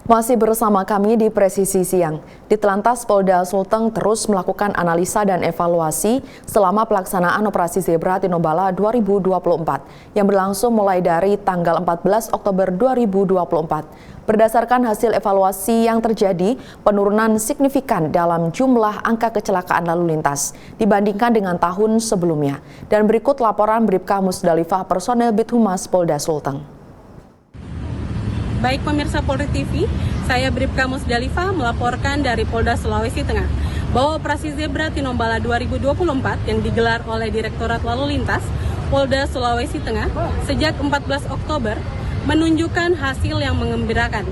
Masih bersama kami di Presisi Siang. Ditelantas Polda Sulteng terus melakukan analisa dan evaluasi selama pelaksanaan Operasi Zebra Tinombala 2024 yang berlangsung mulai dari tanggal 14 Oktober 2024. Berdasarkan hasil evaluasi yang terjadi, penurunan signifikan dalam jumlah angka kecelakaan lalu lintas dibandingkan dengan tahun sebelumnya. Dan berikut laporan Bribka Musdalifah personel Bithumas Polda Sulteng. Baik pemirsa Polri TV, saya Bribka Musdalifah melaporkan dari Polda Sulawesi Tengah bahwa Operasi Zebra Tinombala 2024 yang digelar oleh Direktorat Lalu Lintas Polda Sulawesi Tengah sejak 14 Oktober menunjukkan hasil yang menggembirakan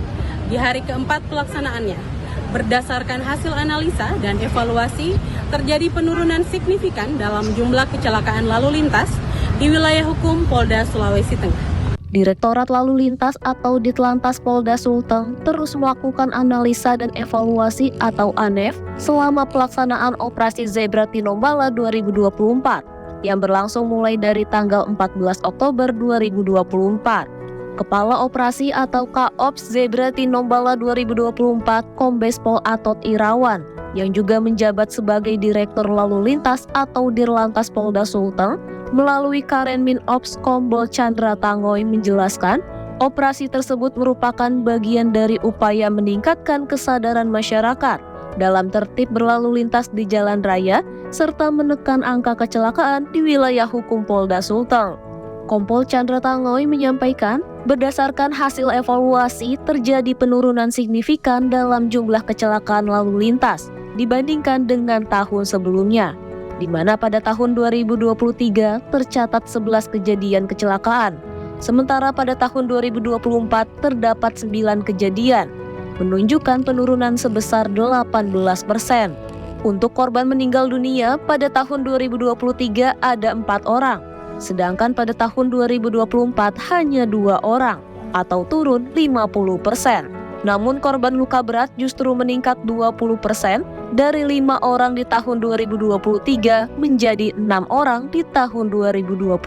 di hari keempat pelaksanaannya. Berdasarkan hasil analisa dan evaluasi, terjadi penurunan signifikan dalam jumlah kecelakaan lalu lintas di wilayah hukum Polda Sulawesi Tengah. Direktorat Lalu Lintas atau Ditlantas Polda Sulteng terus melakukan analisa dan evaluasi atau ANEF selama pelaksanaan Operasi Zebra Tinombala 2024 yang berlangsung mulai dari tanggal 14 Oktober 2024. Kepala Operasi atau Kaops Zebra Tinombala 2024 Kombes Pol Atot Irawan yang juga menjabat sebagai Direktur Lalu Lintas atau Dirlantas Polda Sulteng melalui Karenmin Ops Kombol Chandra Tangoy menjelaskan, operasi tersebut merupakan bagian dari upaya meningkatkan kesadaran masyarakat dalam tertib berlalu lintas di jalan raya serta menekan angka kecelakaan di wilayah hukum Polda Sulteng. Kompol Chandra Tangoy menyampaikan, berdasarkan hasil evaluasi terjadi penurunan signifikan dalam jumlah kecelakaan lalu lintas dibandingkan dengan tahun sebelumnya, di mana pada tahun 2023 tercatat 11 kejadian kecelakaan, sementara pada tahun 2024 terdapat 9 kejadian, menunjukkan penurunan sebesar 18%. Untuk korban meninggal dunia pada tahun 2023 ada 4 orang, sedangkan pada tahun 2024 hanya 2 orang, atau turun 50%. Namun korban luka berat justru meningkat 20% dari 5 orang di tahun 2023 menjadi 6 orang di tahun 2024.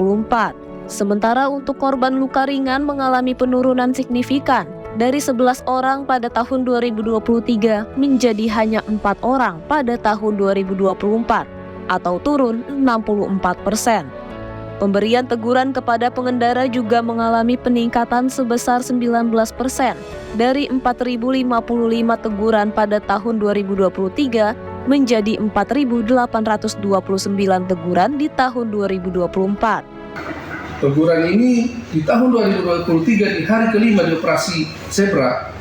Sementara untuk korban luka ringan mengalami penurunan signifikan dari 11 orang pada tahun 2023 menjadi hanya 4 orang pada tahun 2024 atau turun 64%. Pemberian teguran kepada pengendara juga mengalami peningkatan sebesar 19% dari 4.055 teguran pada tahun 2023 menjadi 4.829 teguran di tahun 2024. Teguran ini di tahun 2023 di hari kelima di Operasi Zebra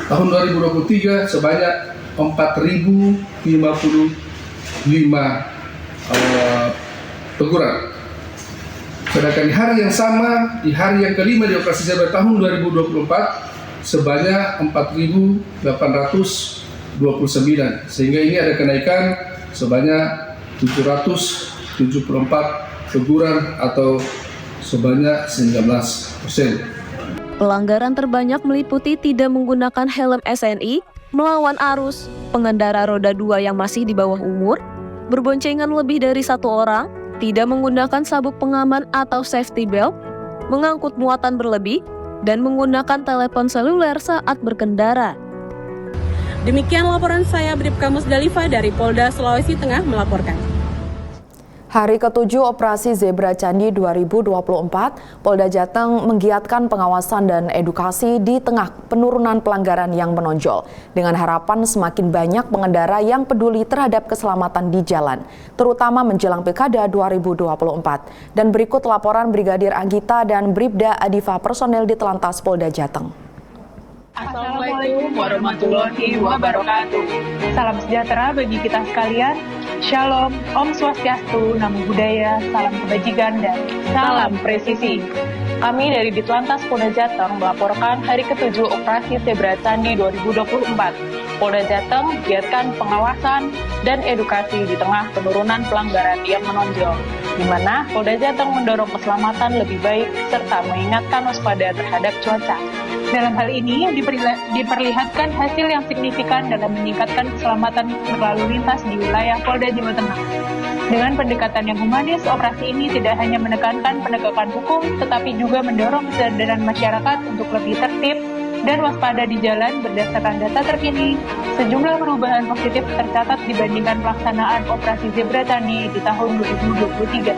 tahun 2023 sebanyak 4.055 teguran. Sedangkan di hari yang sama, di hari yang kelima di Operasi Zebra tahun 2024 sebanyak 4.829, sehingga ini ada kenaikan sebanyak 774 teguran atau sebanyak 19%. Pelanggaran terbanyak meliputi tidak menggunakan helm SNI, melawan arus, pengendara roda 2 yang masih di bawah umur, berboncengan lebih dari 1 orang, tidak menggunakan sabuk pengaman atau safety belt, mengangkut muatan berlebih, dan menggunakan telepon seluler saat berkendara. Demikian laporan saya Bribka Musdalifah dari Polda Sulawesi Tengah melaporkan. Hari ke-7 Operasi Zebra Candi 2024, Polda Jateng menggiatkan pengawasan dan edukasi di tengah penurunan pelanggaran yang menonjol, dengan harapan semakin banyak pengendara yang peduli terhadap keselamatan di jalan, terutama menjelang Pilkada 2024. Dan berikut laporan Brigadir Anggita dan Bribda Adifa personel di Telantas Polda Jateng. Assalamualaikum warahmatullahi wabarakatuh. Salam sejahtera bagi kita sekalian. Shalom, Om Swastiastu, Namo Buddhaya, salam kebajikan, dan salam presisi. Kami dari Ditlantas Polda Jateng melaporkan hari ke-7 Operasi Zebra Candi 2024. Polda Jateng giatkan pengawasan dan edukasi di tengah penurunan pelanggaran yang menonjol, di mana Polda Jateng mendorong keselamatan lebih baik serta mengingatkan waspada terhadap cuaca. Dalam hal ini diperlihatkan hasil yang signifikan dalam meningkatkan keselamatan berlalu lintas di wilayah Polda Jawa Tengah. Dengan pendekatan yang humanis, operasi ini tidak hanya menekankan penegakan hukum, tetapi juga mendorong kesadaran masyarakat untuk lebih tertib, dan waspada di jalan berdasarkan data terkini. Sejumlah perubahan positif tercatat dibandingkan pelaksanaan operasi Zebra Tani di tahun 2023.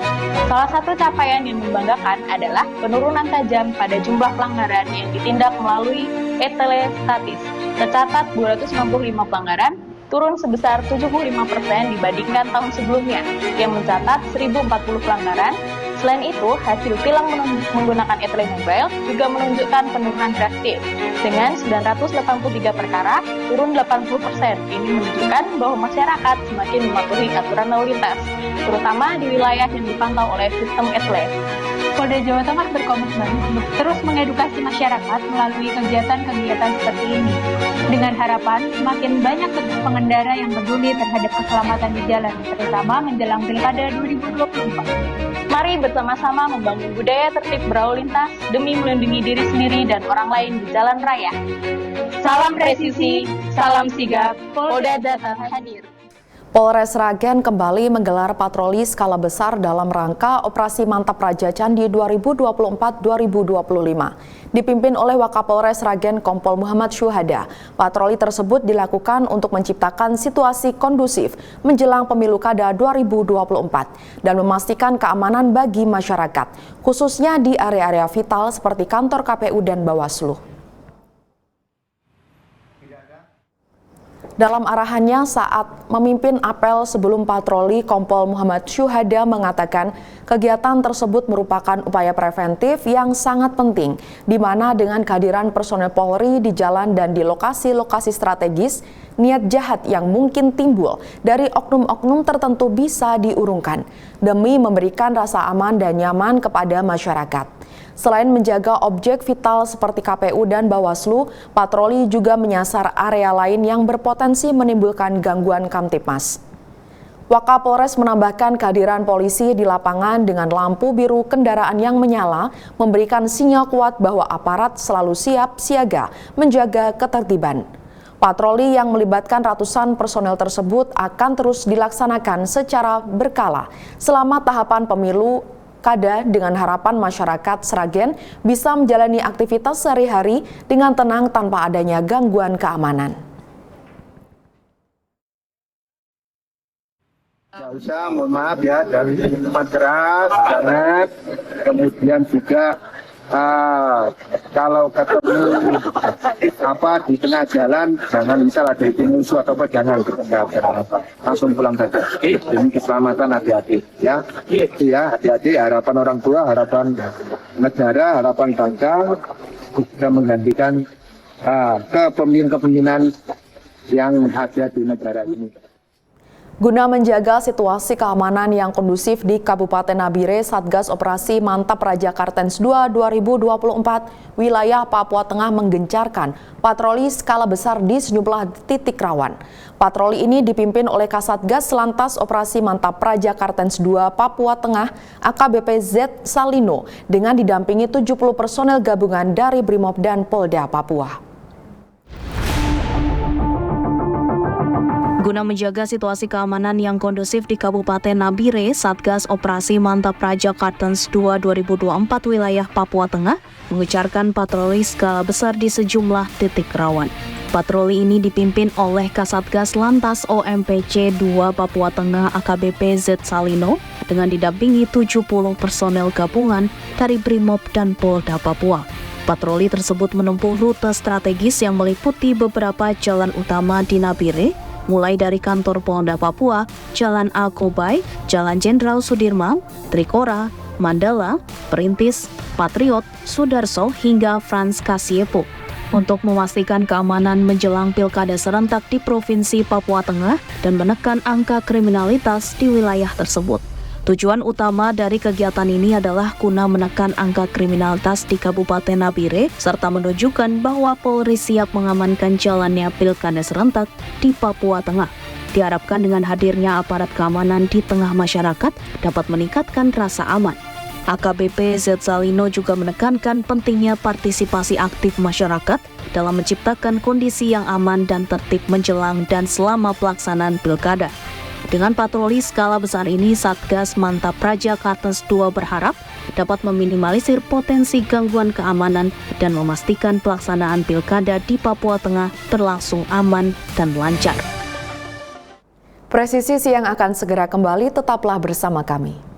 Salah satu capaian yang membanggakan adalah penurunan tajam pada jumlah pelanggaran yang ditindak melalui e-telestatis. Tercatat 295 pelanggaran, turun sebesar 75% dibandingkan tahun sebelumnya, yang mencatat 1.040 pelanggaran. Selain itu, hasil tilang menggunakan e-tele mobile juga menunjukkan penurunan drastis. Dengan 983 perkara, turun 80%. Ini menunjukkan bahwa masyarakat semakin mematuhi aturan lalu lintas, terutama di wilayah yang dipantau oleh sistem e-tele. Polda Jawa Tengah berkomitmen untuk terus mengedukasi masyarakat melalui kegiatan-kegiatan seperti ini, dengan harapan semakin banyak pengendara yang peduli terhadap keselamatan di jalan, terutama menjelang Pilkada 2024. Mari bersama-sama membangun budaya tertib berlalu lintas demi melindungi diri sendiri dan orang lain di jalan raya. Salam presisi, salam sigap, Polda Jatim hadir. Polres Sragen kembali menggelar patroli skala besar dalam rangka Operasi Mantap Raja Candi 2024-2025. Dipimpin oleh Wakapolres Sragen Kompol Muhammad Syuhada, patroli tersebut dilakukan untuk menciptakan situasi kondusif menjelang pemilu kada 2024 dan memastikan keamanan bagi masyarakat, khususnya di area-area vital seperti kantor KPU dan Bawaslu. Dalam arahannya saat memimpin apel sebelum patroli, Kompol Muhammad Syuhada mengatakan kegiatan tersebut merupakan upaya preventif yang sangat penting, di mana dengan kehadiran personel Polri di jalan dan di lokasi-lokasi strategis, niat jahat yang mungkin timbul dari oknum-oknum tertentu bisa diurungkan, demi memberikan rasa aman dan nyaman kepada masyarakat. Selain menjaga objek vital seperti KPU dan Bawaslu, patroli juga menyasar area lain yang berpotensi menimbulkan gangguan Kamtipmas. Wakapolres menambahkan kehadiran polisi di lapangan dengan lampu biru kendaraan yang menyala memberikan sinyal kuat bahwa aparat selalu siap siaga menjaga ketertiban. Patroli yang melibatkan ratusan personel tersebut akan terus dilaksanakan secara berkala selama tahapan pemilu kada, dengan harapan masyarakat Sragen bisa menjalani aktivitas sehari-hari dengan tenang tanpa adanya gangguan keamanan. Tidak usah, mohon maaf ya, dari tempat keras, internet, kemudian juga kalau ketemu di tengah jalan, jangan misal ada itu musuh atau apa, jangan langsung pulang saja. Demi keselamatan hati-hati ya. Itu ya, hati-hati, harapan orang tua, harapan negara, harapan bangsa bisa menggantikan kepemimpinan yang ada di negara ini. Guna menjaga situasi keamanan yang kondusif di Kabupaten Nabire, Satgas Operasi Mantap Raja Kartens 2 2024 wilayah Papua Tengah menggencarkan patroli skala besar di sejumlah titik rawan. Patroli ini dipimpin oleh Kasatgas Lantas Operasi Mantap Raja Kartens 2 Papua Tengah AKBP Z Salino dengan didampingi 70 personel gabungan dari Brimob dan Polda Papua. Guna menjaga situasi keamanan yang kondusif di Kabupaten Nabire, Satgas Operasi Mantap Raja Kartens 2 2024 wilayah Papua Tengah mengejarkan patroli skala besar di sejumlah titik rawan. Patroli ini dipimpin oleh Kasatgas Lantas OMPC 2 Papua Tengah AKBP Z Salino dengan didampingi 70 personel gabungan dari Brimob dan Polda Papua. Patroli tersebut menempuh rute strategis yang meliputi beberapa jalan utama di Nabire, mulai dari kantor Polda Papua, Jalan Al-Kobai, Jalan Jenderal Sudirman, Trikora, Mandala, Perintis, Patriot, Sudarso, hingga Frans Kasiepo untuk memastikan keamanan menjelang pilkada serentak di Provinsi Papua Tengah dan menekan angka kriminalitas di wilayah tersebut. Tujuan utama dari kegiatan ini adalah guna menekan angka kriminalitas di Kabupaten Nabire serta menunjukkan bahwa Polri siap mengamankan jalannya pilkada serentak di Papua Tengah. Diharapkan dengan hadirnya aparat keamanan di tengah masyarakat dapat meningkatkan rasa aman. AKBP Z Salino juga menekankan pentingnya partisipasi aktif masyarakat dalam menciptakan kondisi yang aman dan tertib menjelang dan selama pelaksanaan pilkada. Dengan patroli skala besar ini, Satgas Mantap Raja Kartens 2 berharap dapat meminimalisir potensi gangguan keamanan dan memastikan pelaksanaan pilkada di Papua Tengah berlangsung aman dan lancar. Presisi Siang akan segera kembali, tetaplah bersama kami.